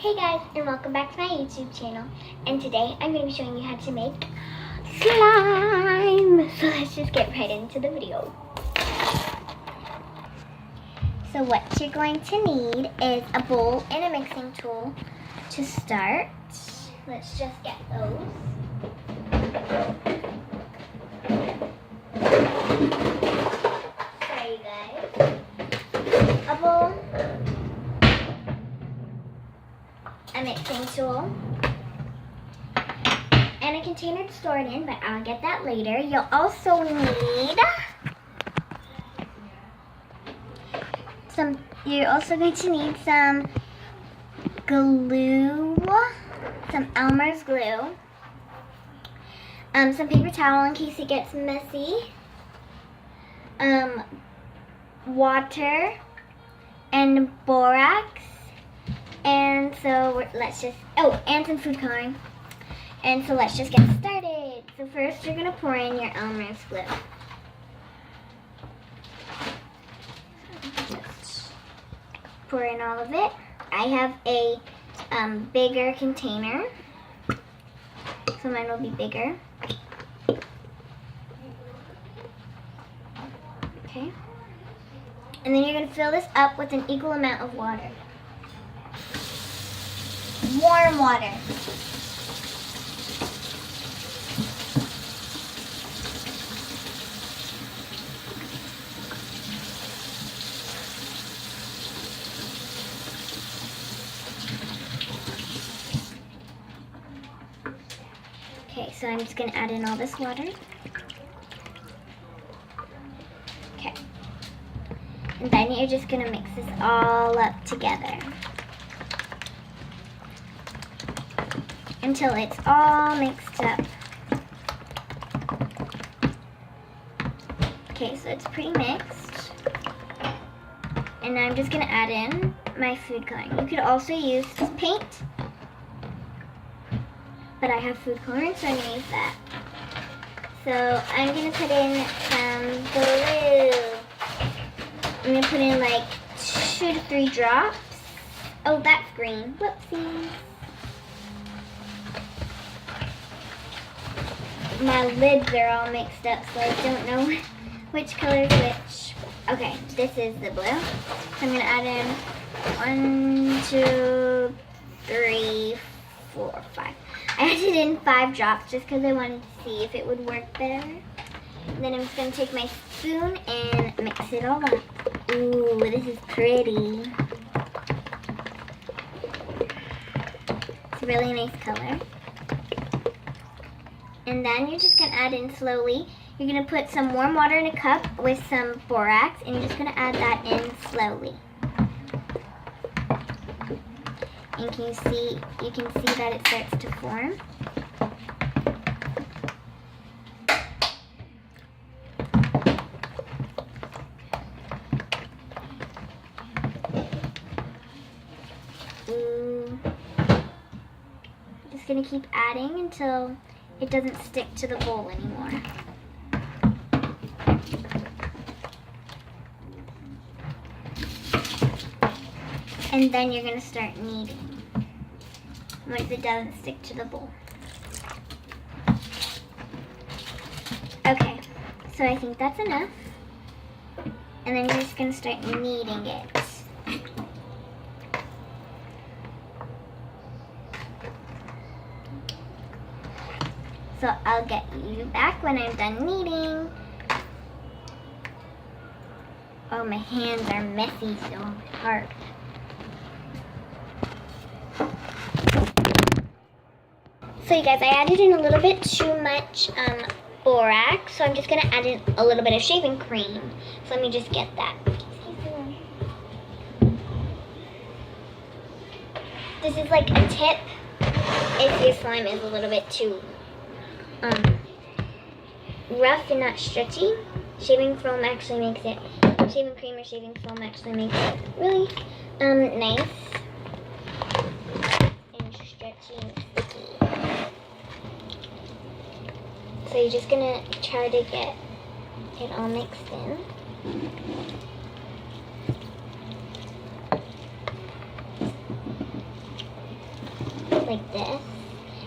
Hey guys, and welcome back to my YouTube channel. And today I'm going to be showing you how to make slime. So let's just get right into the video. So what you're going to need is a bowl and a mixing tool to start. Let's just get those. Sorry guys. A bowl, a mixing tool, and a container to store it in, but I'll get that later. You'll also need you're also going to need some glue, some Elmer's glue, some paper towel in case it gets messy, water, and borax. And so let's just, and some food coloring. And so let's just get started. So first you're going to pour in your Elmer's glue. Just pour in all of it. I have a bigger container, so mine will be bigger. Okay. And then you're going to fill this up with an equal amount of water. Warm water. Okay, so I'm just going to add in all this water. Okay. And then you're just going to mix this all up together until it's all mixed up. Okay, so it's pretty mixed. And now I'm just going to add in my food coloring. You could also use paint, but I have food coloring, so I'm going to use that. So I'm going to put in some glue. I'm going to put in like 2 to 3 drops. Oh, that's green. Whoopsies. My lids are all mixed up, so I don't know which color is which. Okay, this is the blue. So I'm going to add in 1, 2, 3, 4, 5. I added in 5 drops just because I wanted to see if it would work better. And then I'm just going to take my spoon and mix it all up. Ooh, this is pretty. It's a really nice color. And then you're just going to add in slowly. You're going to put some warm water in a cup with some borax, and you're just going to add that in slowly. And you can see that it starts to form. Ooh. I'm just going to keep adding until it doesn't stick to the bowl anymore. And then you're going to start kneading once it doesn't stick to the bowl. Okay, so I think that's enough. And then you're just going to start kneading it. So I'll get you back when I'm done kneading. Oh, my hands are messy, so hard. So you guys, I added in a little bit too much borax, so I'm just going to add in a little bit of shaving cream. So let me just get that. This is like a tip if your slime is a little bit too rough and not stretchy. Shaving foam actually makes it, shaving cream or shaving foam actually makes it really nice and stretchy and sticky. So you're just gonna try to get it all mixed in. like this.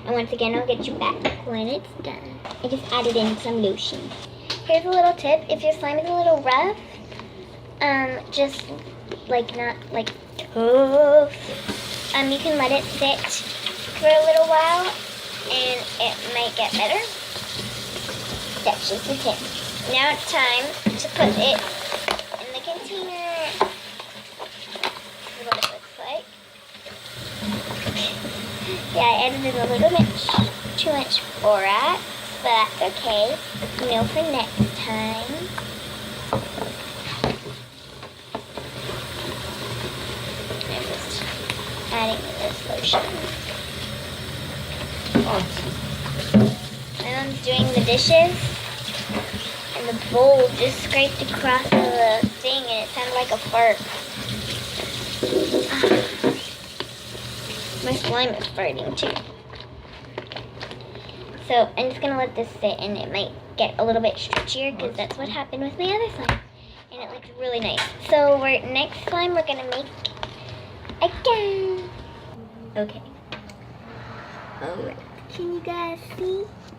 And once again, I'll get you back when it's done. I just added in some lotion. Here's a little tip. If your slime is a little rough, just like not like tough, you can let it sit for a little while and it might get better. That's just a tip. Now it's time to put it in the container. This is what it looks like. Yeah, I added in a little bit too much borax, but that's okay. You know, for next time. I'm just adding this lotion. My mom's doing the dishes, and the bowl just scraped across the thing, and it sounded like a fart. My slime is farting too. So I'm just gonna let this sit, and it might get a little bit stretchier because that's what happened with my other slime, and it looks really nice. So next slime we're gonna make again. Okay. Alright. Can you guys see?